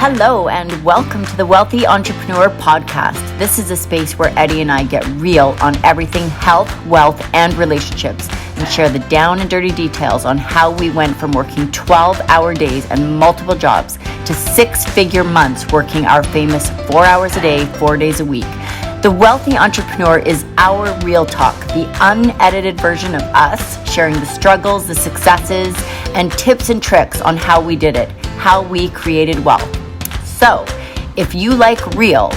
Hello and welcome to the Wealthy Entrepreneur Podcast. This is a space where Eddie and I get real on everything health, wealth, and relationships and share the down and dirty details on how we went from working 12-hour days and multiple jobs to six-figure months working our famous 4 hours a day, 4 days a week. The Wealthy Entrepreneur is our real talk, the unedited version of us sharing the struggles, the successes, and tips and tricks on how we did it, how we created wealth. So, if you like real,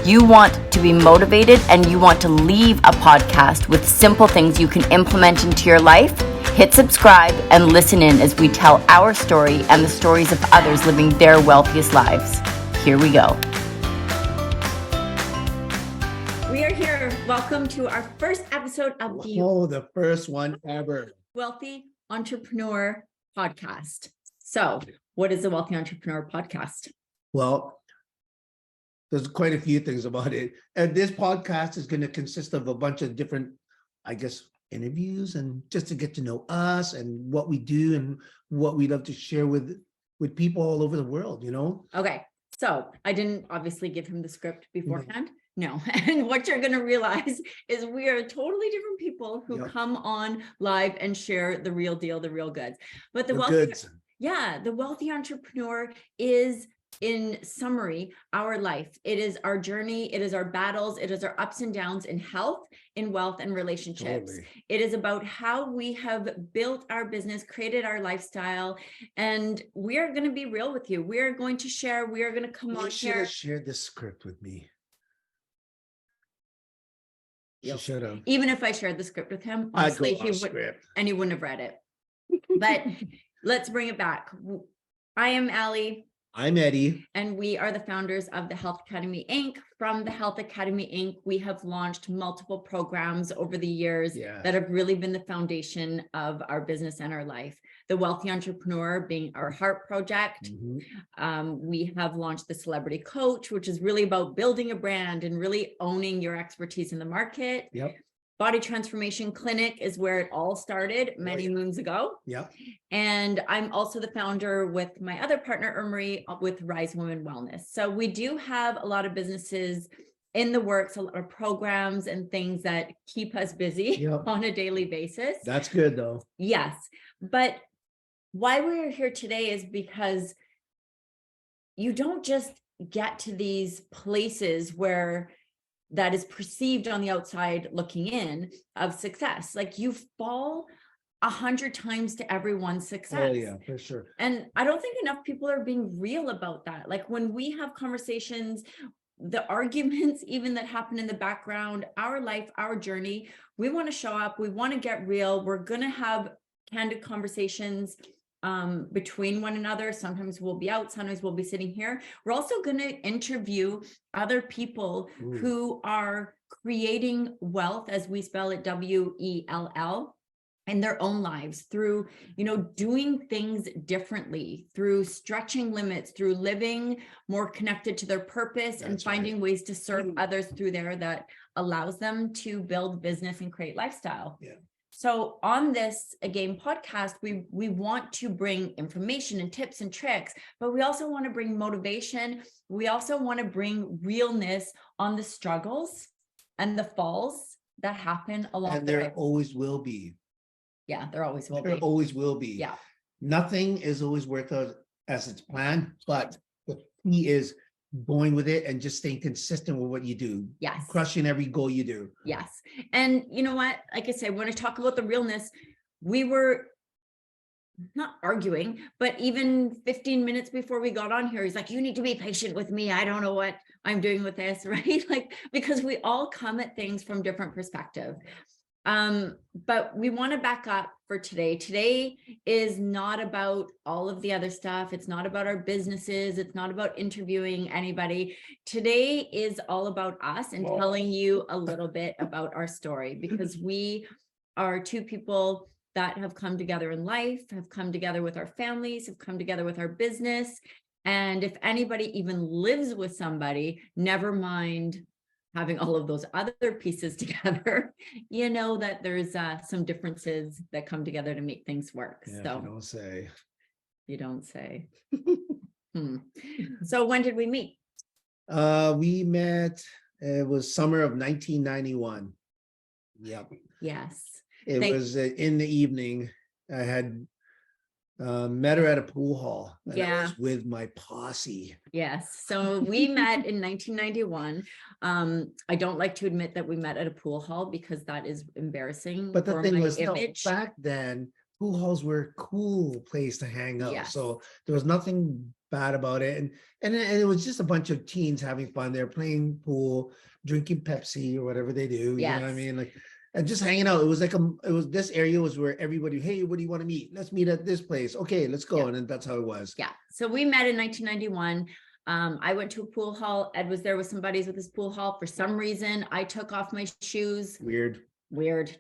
you want to be motivated, and you want to leave a podcast with simple things you can implement into your life, hit subscribe and listen in as we tell our story and the stories of others living their wealthiest lives. Here we go. We are here. Welcome to our first episode of the first one ever. Wealthy Entrepreneur Podcast. So, what is the Wealthy Entrepreneur Podcast? Well, there's quite a few things about it. And this podcast is going to consist of a bunch of different, interviews and just to get to know us and what we do and what we love to share with people all over the world, you know? Okay. So I didn't obviously give him the script beforehand. No. And what you're going to realize is we are totally different people who come on live and share the real deal, the real goods. But the Wealthy Entrepreneur is, in summary, our life. It is our journey. It is our battles. It is our ups and downs in health, in wealth, and relationships. Totally. It is about how we have built our business, created our lifestyle, and we are going to be real with you. We are going to share. We are going to come on here. You should have shared this script with me. You should have. Even if I shared the script with him, honestly, he wouldn't have read it. But let's bring it back. I am Allie. I'm Eddie. And we are the founders of the Health Academy, Inc. From the Health Academy, Inc., we have launched multiple programs over the years that have really been the foundation of our business and our life. The Wealthy Entrepreneur being our heart project. We have launched the Celebrity Coach, which is really about building a brand and really owning your expertise in the market. Body Transformation Clinic is where it all started many moons ago. And I'm also the founder with my other partner, Marie, with Rise Women Wellness. So we do have a lot of businesses in the works, a lot of programs and things that keep us busy on a daily basis. That's good though. Yes. But why we're here today is because you don't just get to these places where that is perceived on the outside looking in of success. Like you fall 100 times to everyone's success. Oh yeah, for sure. And I don't think enough people are being real about that. Like when we have conversations, the arguments even that happen in the background, our life, our journey, we want to show up. We want to get real. We're going to have candid conversations between one another. Sometimes we'll be out, sometimes we'll be sitting here. We're also going to interview other people who are creating wealth, as we spell it, WELL, in their own lives through, doing things differently, through stretching limits, through living more connected to their purpose. That's and finding ways to serve others through there that allows them to build business and create lifestyle. So on this Again podcast, we want to bring information and tips and tricks, but we also want to bring motivation. We also want to bring realness on the struggles and the falls that happen along the way. And there always will be. Yeah, there always will be. There always will be. Yeah. Nothing is always worked out as it's planned, but the key is going with it and just staying consistent with what you do. Yes. Crushing every goal you do. Yes. And you know what? Like I said, when I talk about the realness, we were not arguing, but even 15 minutes before we got on here, he's like, you need to be patient with me. I don't know what I'm doing with this, right? Like, because we all come at things from different perspectives. But we want to back up for today. Today is not about all of the other stuff. It's not about our businesses. It's not about interviewing anybody. Today is all about us and telling you a little bit about our story, because we are two people that have come together in life, have come together with our families, have come together with our business. And if anybody even lives with somebody, never mind having all of those other pieces together, you know that there's some differences that come together to make things work. Yeah, So you don't say. You don't say. So when did we meet? We met, it was summer of 1991. Yep. Yes. It was in the evening. I had met her at a pool hall, and I was with my posse. Yes. So we met in 1991. I don't like to admit that we met at a pool hall because that is embarrassing. But the for thing my was, no, image. back then, pool halls were a cool place to hang out. Yes. So there was nothing bad about it. And it was just a bunch of teens having fun. They're playing pool, drinking Pepsi or whatever they do. You know what I Yes. mean? Like, and just hanging out. It was like this area was where everybody, hey, what do you want to meet? Let's meet at this place. Okay, let's go. Yeah. And then that's how it was. Yeah. So we met in 1991. I went to a pool hall. Ed was there with some buddies with his pool hall. For some reason, I took off my shoes. Weird.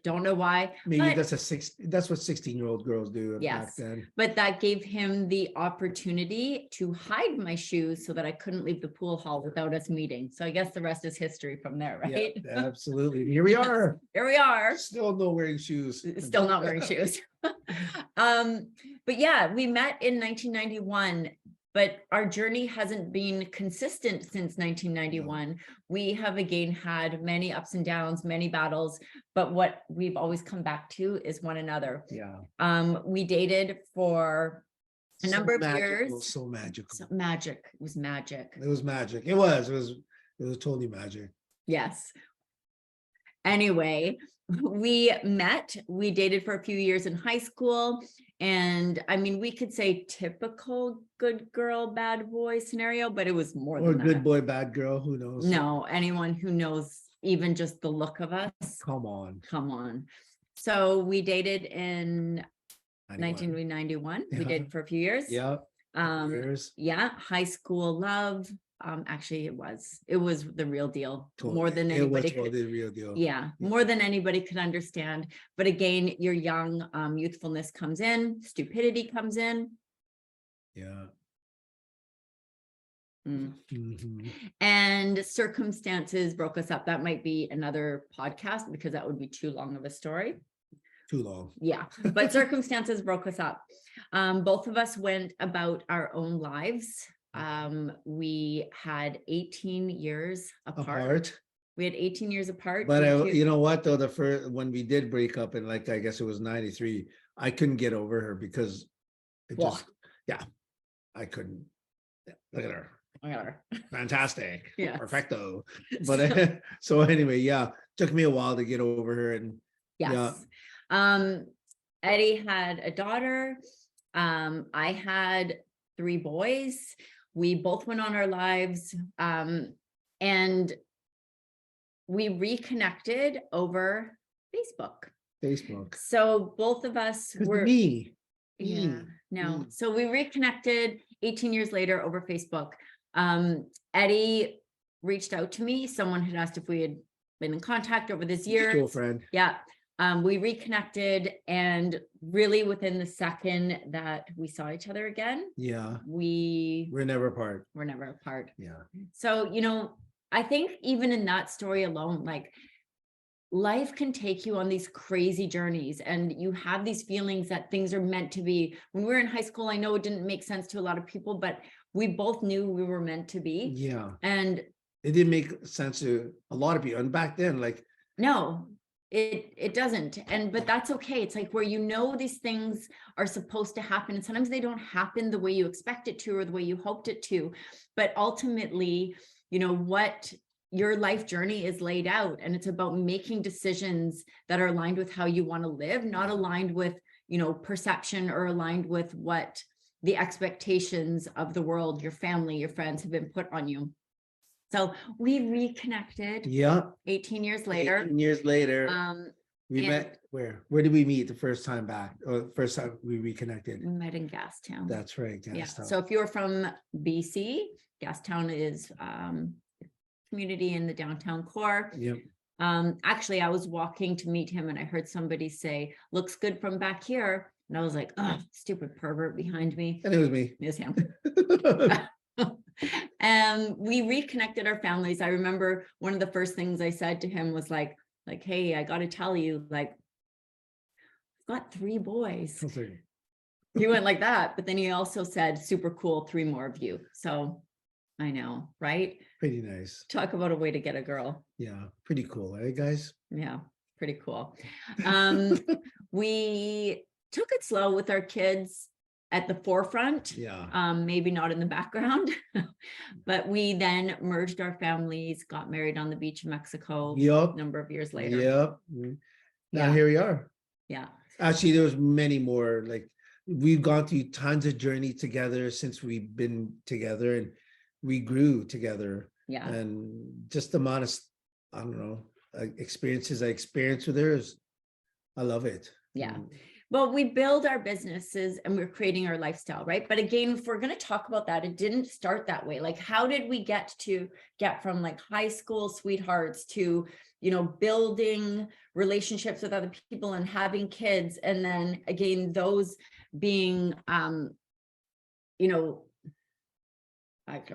Don't know why. Maybe that's what 16-year-old girls do back then. But that gave him the opportunity to hide my shoes so that I couldn't leave the pool hall without us meeting. So I guess the rest is history from there, right? Yeah, absolutely. Here we are. Here we are. Still not wearing shoes. Still not wearing shoes. But yeah, we met in 1991. But our journey hasn't been consistent since 1991. We have again had many ups and downs, many battles, but what we've always come back to is one another. Yeah. We dated for a number of years. So magical. Magic. It was magic. It was magic. It was totally magic. Yes. Anyway, we met, we dated for a few years in high school. And I mean, we could say typical good girl, bad boy scenario, but it was more than that. Or good boy, bad girl, who knows? No, anyone who knows even just the look of us. Come on. So we dated in 1991. We dated for a few years. Yeah. Yeah, high school love. Actually, it was the real deal. Totally. More than anybody could. The real deal. Yeah, more than anybody could understand. But again, you're young, youthfulness comes in, stupidity comes in. Yeah. And circumstances broke us up. That might be another podcast because that would be too long of a story. Too long. Yeah, but circumstances broke us up. Both of us went about our own lives. We had 18 years apart. We had 18 years apart. But you know what though, when we did break up in I guess it was 93, I couldn't get over her because I couldn't. Look at her. Fantastic. Yeah. Perfecto. But so anyway, took me a while to get over her. And Eddie had a daughter. I had 3 boys. We both went on our lives, and we reconnected over Facebook. So both of us were So we reconnected 18 years later over Facebook. Eddie reached out to me. Someone had asked if we had been in contact over this year. Girlfriend. Yeah. We reconnected, and really within the second that we saw each other again, we're never apart. Yeah. So, I think even in that story alone, life can take you on these crazy journeys, and you have these feelings that things are meant to be. When we were in high school, I know it didn't make sense to a lot of people, but we both knew we were meant to be. Yeah. And it didn't make sense to a lot of people. And back then, no, it doesn't. But that's okay. It's where these things are supposed to happen, and sometimes they don't happen the way you expect it to or the way you hoped it to. But ultimately, what your life journey is laid out, and it's about making decisions that are aligned with how you want to live, not aligned with perception or aligned with what the expectations of the world, your family, your friends have been put on you. So we reconnected. 18 years later. 18 years later. We met where? Where did we meet the first time back? Or first time we reconnected? We met in Gastown. That's right. Gastown. So if you're from BC, Gastown is community in the downtown core. Yep. Actually, I was walking to meet him and I heard somebody say, "Looks good from back here." And I was like, "Oh, stupid pervert behind me." And it was me. It was him. And we reconnected our families. I remember one of the first things I said to him was like, "Hey, I got to tell you, I've got 3 boys." He went like that, but then he also said, super cool, 3 more of you. So I know, right? Pretty nice. Talk about a way to get a girl. Yeah, pretty cool, right, guys? Yeah, pretty cool. We took it slow with our kids at the forefront. Yeah. Maybe not in the background, but we then merged our families, got married on the beach in Mexico Yep. a number of years later. Yep. Now Yeah. here we are. Yeah. Actually, there was many more. Like we've gone through tons of journey together since we've been together, and we grew together. Yeah. And just the amount of, I don't know, experiences I experienced with her is, I love it. Yeah. Well, we build our businesses and we're creating our lifestyle, right? But again, if we're going to talk about that, it didn't start that way. Like, how did we get from like high school sweethearts to, building relationships with other people and having kids? And then again, those being, I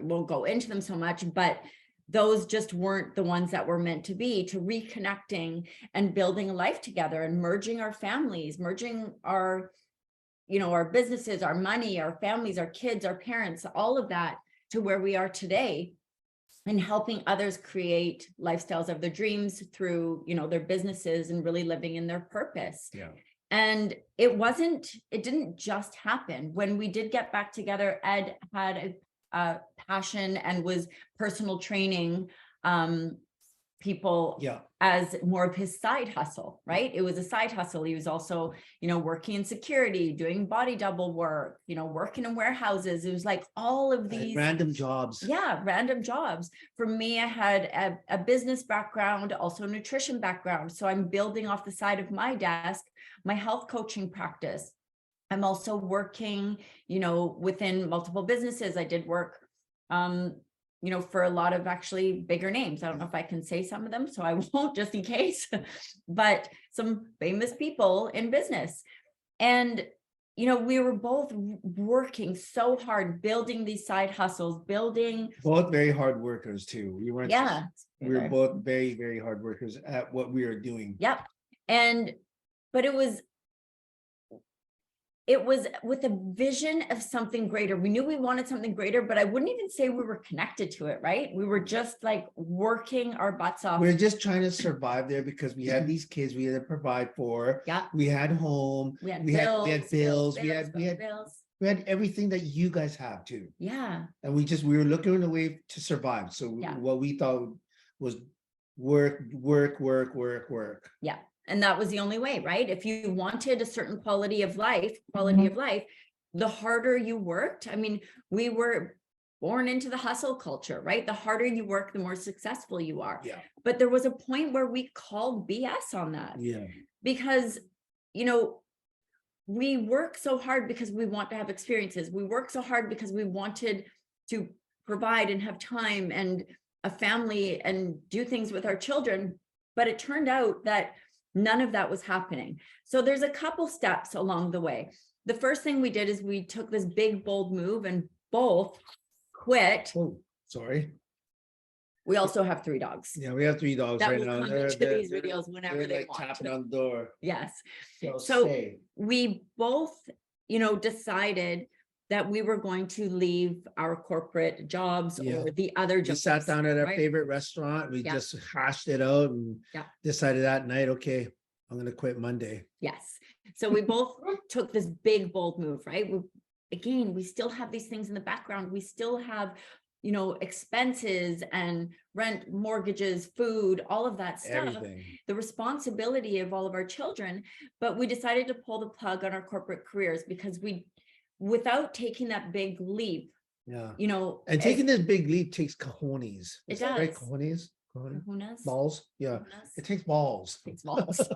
won't go into them so much, but those just weren't the ones that were meant to be, to reconnecting and building a life together and merging our families, merging our, our businesses, our money, our families, our kids, our parents, all of that to where we are today, and helping others create lifestyles of their dreams through, their businesses and really living in their purpose. Yeah. And it didn't just happen. When we did get back together, Ed had a passion and was personal training people as more of his side hustle, right? It was a side hustle. He was also, working in security, doing body double work, working in warehouses. It was like all of these random jobs. Yeah, random jobs. For me, I had a business background, also a nutrition background. So I'm building off the side of my desk, my health coaching practice. I'm also working, within multiple businesses. I did work, for a lot of actually bigger names. I don't know if I can say some of them, so I won't, just in case, but some famous people in business. And, we were both working so hard, building these side hustles, both very hard workers too. We weren't, yeah, we were both very, very hard workers at what we were doing. Yep. But it was with a vision of something greater. We knew we wanted something greater, but I wouldn't even say we were connected to it, right? We were just like working our butts off. We're just trying to survive there because we had these kids we had to provide for. Yeah. We had home. We had bills. We had everything that you guys have too. Yeah. And we were looking at a way to survive. So what we thought was work. Yeah. And that was the only way, right? If you wanted a certain quality of life, the harder you worked. I mean, we were born into the hustle culture, right? The harder you work, the more successful you are. Yeah. But there was a point where we called BS on that. Yeah. Because, we work so hard because we want to have experiences. We work so hard because we wanted to provide and have time and a family and do things with our children. But it turned out that none of that was happening. So there's a couple steps along the way. The first thing we did is we took this big, bold move and both quit. Oh, sorry. We also have 3 dogs. Yeah, we have 3 dogs that right will now. come into these videos whenever they like want. tapping on the door. Yes. So we both, decided that we were going to leave our corporate jobs or the other jobs. We sat down at our favorite restaurant. We just hashed it out and decided that night, okay, I'm going to quit Monday. Yes. So we both took this big, bold move, right? We still have these things in the background. We still have, expenses and rent, mortgages, food, all of that stuff, everything. The responsibility of all of our children. But we decided to pull the plug on our corporate careers because without taking that big leap, and taking this big leap takes cojones. It does. Right? Cojones? Kahunas? Balls. Yeah. Kahunas? It takes balls. It takes balls.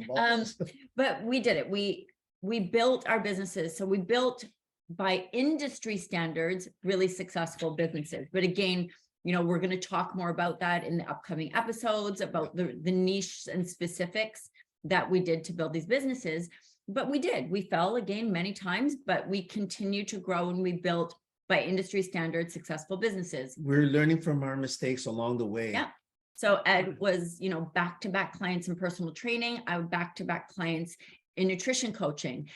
Balls. But we did it. We built our businesses. So we built, by industry standards, really successful businesses. But again, we're going to talk more about that in the upcoming episodes, about the niche and specifics that we did to build these businesses. But we fell again many times, but we continue to grow and we built, by industry standards, successful businesses. We're learning from our mistakes along the way. Yeah. So Ed was, back-to-back clients in personal training. I would back-to-back clients in nutrition coaching.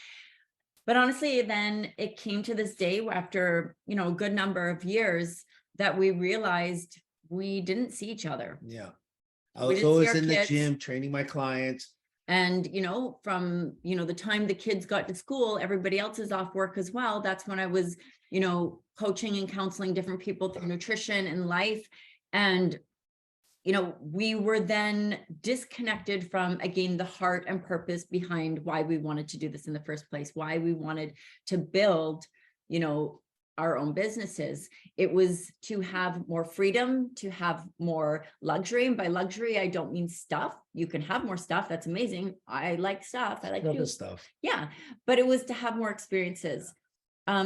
But honestly, then it came to this day after, a good number of years that we realized we didn't see each other. Yeah. I We was didn't see always our in the kids. gym training my clients. And, from, the time the kids got to school, everybody else is off work as well. That's when I was, coaching and counseling different people through nutrition and life. And, we were then disconnected from, again, the heart and purpose behind why we wanted to do this in the first place, why we wanted to build, our own businesses. It was to have more freedom, to have more luxury. And by luxury, I don't mean stuff. You can have more stuff. That's amazing. I like stuff. I like Other stuff. Yeah. But it was to have more experiences.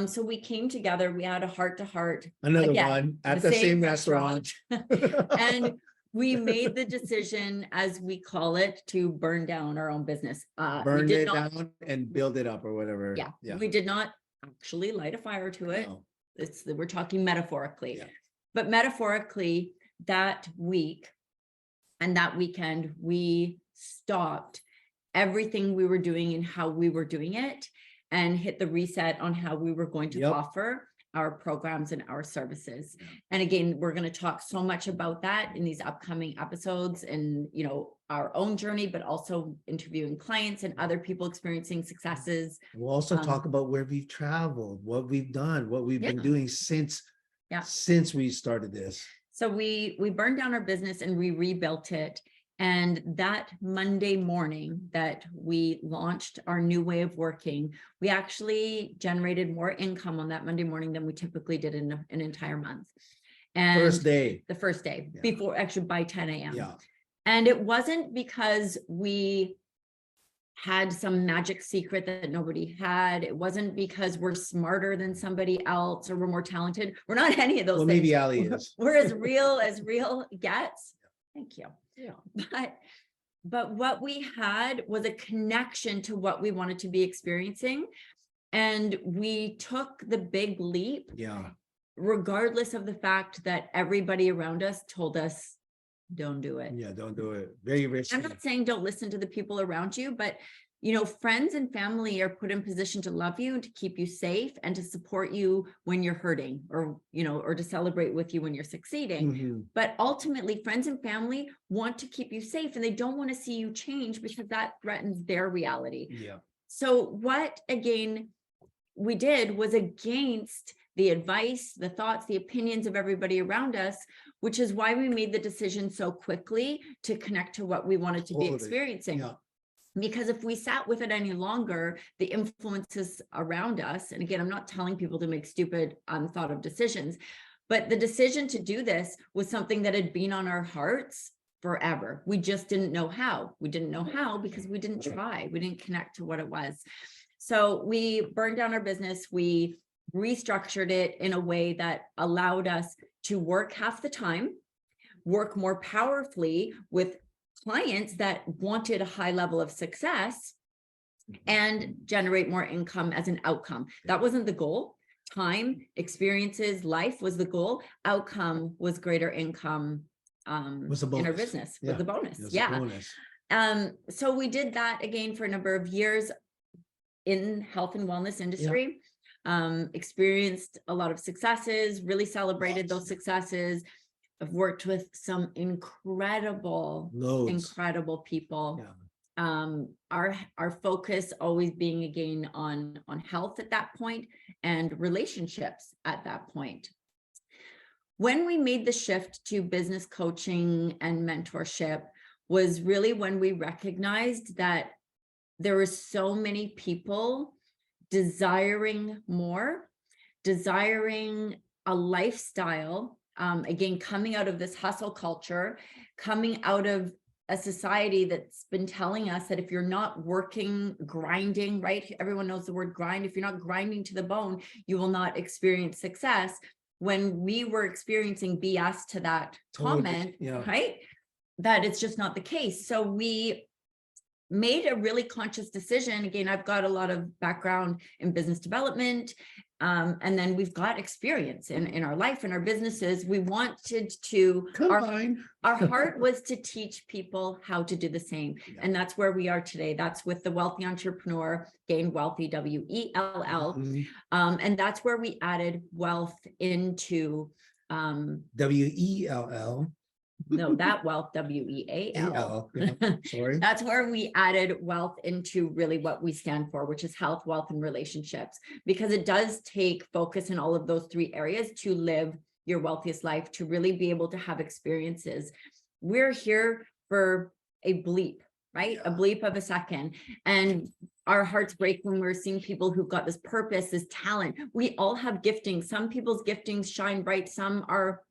So we came together, we had a heart to heart. Another Again, one at the same restaurant. And we made the decision, as we call it, to burn down our own business. Burn it down and build it up or whatever. Yeah. We did not actually light a fire to it. No. We're talking metaphorically. Yeah. But metaphorically, that week and that weekend, we stopped everything we were doing and how we were doing it and hit the reset on how we were going to offer our programs and our services. And again, we're going to talk so much about that in these upcoming episodes and, our own journey, but also interviewing clients and other people experiencing successes. We'll also talk about where we've traveled, what we've done, what we've been doing since we started this. So we burned down our business and we rebuilt it. And that Monday morning that we launched our new way of working, we actually generated more income on that Monday morning than we typically did in an entire month. And the first day before, actually by 10 a.m. Yeah. And it wasn't because we had some magic secret that nobody had. It wasn't because we're smarter than somebody else or we're more talented. We're not any of those things. Maybe Ali is. We're as real gets. Thank you. Yeah. But what we had was a connection to what we wanted to be experiencing. And we took the big leap. Yeah. Regardless of the fact that everybody around us told us, don't do it. Yeah, don't do it. Very risky. I'm not saying don't listen to the people around you, but friends and family are put in position to love you and to keep you safe and to support you when you're hurting or to celebrate with you when you're succeeding. Mm-hmm. But ultimately, friends and family want to keep you safe and they don't want to see you change because that threatens their reality. Yeah. So what, again, we did was against the advice, the thoughts, the opinions of everybody around us, which is why we made the decision so quickly to connect to what we wanted to be experiencing. Yeah. Because if we sat with it any longer, the influences around us, and again, I'm not telling people to make stupid, unthought of decisions, but the decision to do this was something that had been on our hearts forever. We just didn't know how. We didn't know how because we didn't try. We didn't connect to what it was. So we burned down our business. We restructured it in a way that allowed us to work half the time, work more powerfully with clients that wanted a high level of success, and generate more income as an outcome. That wasn't the goal. Time, experiences, life was the goal. Outcome was greater income was a bonus. In our business, was the bonus. Was a bonus. So we did that again for a number of years in health and wellness industry. Experienced a lot of successes, really celebrated those successes. I've worked with some incredible people. Our focus always being again on health at that point and relationships at that point. When we made the shift to business coaching and mentorship was really when we recognized that there were so many people desiring more, desiring a lifestyle, again, coming out of this hustle culture, coming out of a society that's been telling us that if you're not working, grinding, right? Everyone knows the word grind. If you're not grinding to the bone, you will not experience success. When we were experiencing BS to that comment, right? That it's just not the case. So we made a really conscious decision. Again, I've got a lot of background in business development And then we've got experience in our life, in our businesses. We wanted to, our heart was to teach people how to do the same. Yeah. And that's where we are today. That's with the Wealthy Entrepreneur, gain wealthy, WELL. And that's where we added wealth into WELL. no, that wealth, WEAL. Yeah, sorry. That's where we added wealth into really what we stand for, which is health, wealth, and relationships, because it does take focus in all of those three areas to live your wealthiest life, to really be able to have experiences. We're here for a bleep, right? A bleep of a second. And our hearts break when we're seeing people who've got this purpose, this talent. We all have gifting. Some people's giftings shine bright. Some are,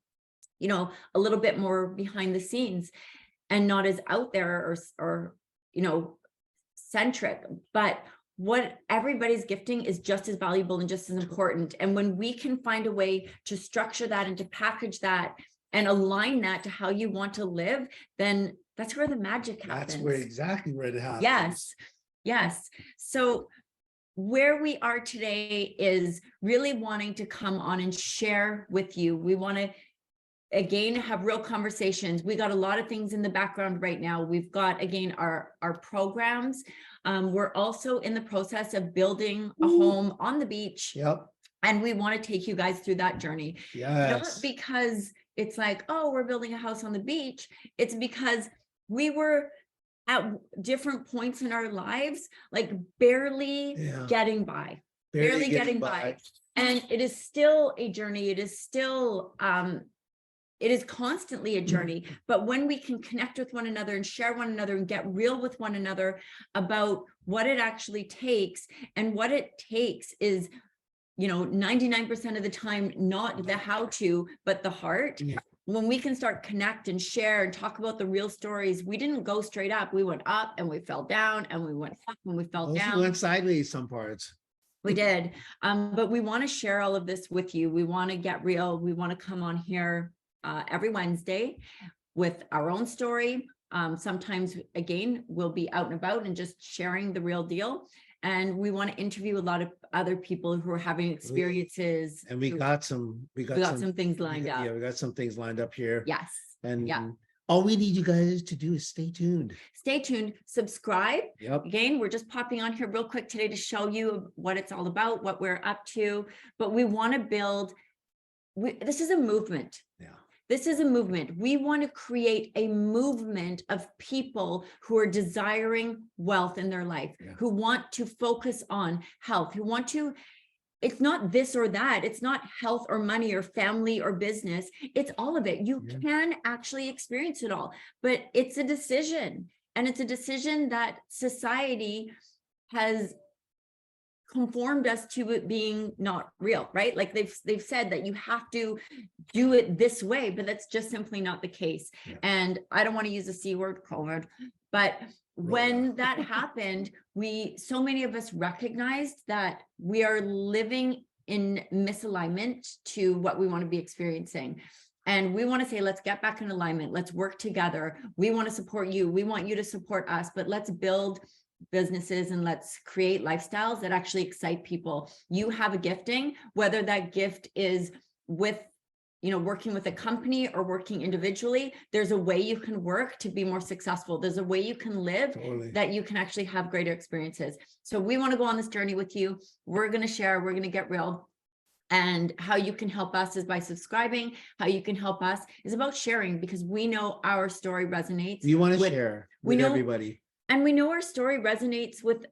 you know, a little bit more behind the scenes and not as out there or, you know, centric, but what everybody's gifting is just as valuable and just as important. And when we can find a way to structure that and to package that and align that to how you want to live, then that's where the magic happens. That's exactly where it happens. Yes. Yes. So where we are today is really wanting to come on and share with you. We want to, again, have real conversations. We got a lot of things in the background right now. We've got, again, our programs. We're also in the process of building a home on the beach. Yep. And we want to take you guys through that journey. Yes. Not because it's like, oh, we're building a house on the beach. It's because we were at different points in our lives, like barely getting by, barely getting by. And it is still a journey. It is still, it is constantly a journey, but when we can connect with one another and share one another and get real with one another about what it actually takes, and what it takes is, you know, 99% of the time, not the how to, but the heart. Yeah. When we can start connect and share and talk about the real stories, we didn't go straight up. We went up and we fell down, and we went up and we fell down. We went sideways some parts. We did. But we want to share all of this with you. We want to get real. We want to come on here every Wednesday with our own story. Sometimes, again, we'll be out and about and just sharing the real deal. And we want to interview a lot of other people who are having experiences. And we got some things lined up. Yeah, we got some things lined up here. Yes. And all we need you guys to do is stay tuned. Stay tuned, subscribe. Yep. Again, we're just popping on here real quick today to show you what it's all about, what we're up to. But we want to build, this is a movement. Yeah. This is a movement. We want to create a movement of people who are desiring wealth in their life, who want to focus on health, who want to, it's not this or that. It's not health or money or family or business. It's all of it. You can actually experience it all, but it's a decision. And it's a decision that society has conformed us to it being not real, right? Like they've said that you have to do it this way, but that's just simply not the case. Yeah. And I don't want to use the C word, COVID, but when that happened, so many of us recognized that we are living in misalignment to what we want to be experiencing. And we want to say, let's get back in alignment. Let's work together. We want to support you. We want you to support us, but let's build businesses and let's create lifestyles that actually excite people. You have a gifting, whether that gift is with, you know, working with a company or working individually, there's a way you can work to be more successful. There's a way you can live that you can actually have greater experiences. So we want to go on this journey with you. We're going to share, we're going to get real. And how you can help us is by subscribing. How you can help us is about sharing, because we know our story resonates. You want to share with everybody. And we know our story resonates with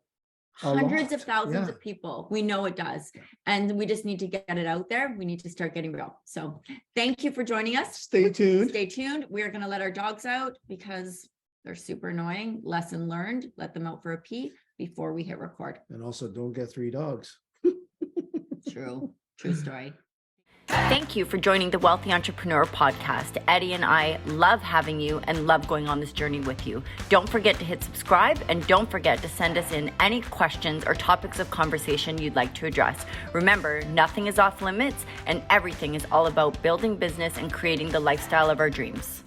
hundreds of thousands of people. We know it does. And we just need to get it out there. We need to start getting real. So thank you for joining us. Stay tuned. Stay tuned. We are going to let our dogs out because they're super annoying. Lesson learned. Let them out for a pee before we hit record. And also don't get 3 dogs. True story. Thank you for joining the Wealthy Entrepreneur podcast. Eddie and I love having you and love going on this journey with you. Don't forget to hit subscribe, and don't forget to send us in any questions or topics of conversation you'd like to address. Remember, nothing is off limits and everything is all about building business and creating the lifestyle of our dreams.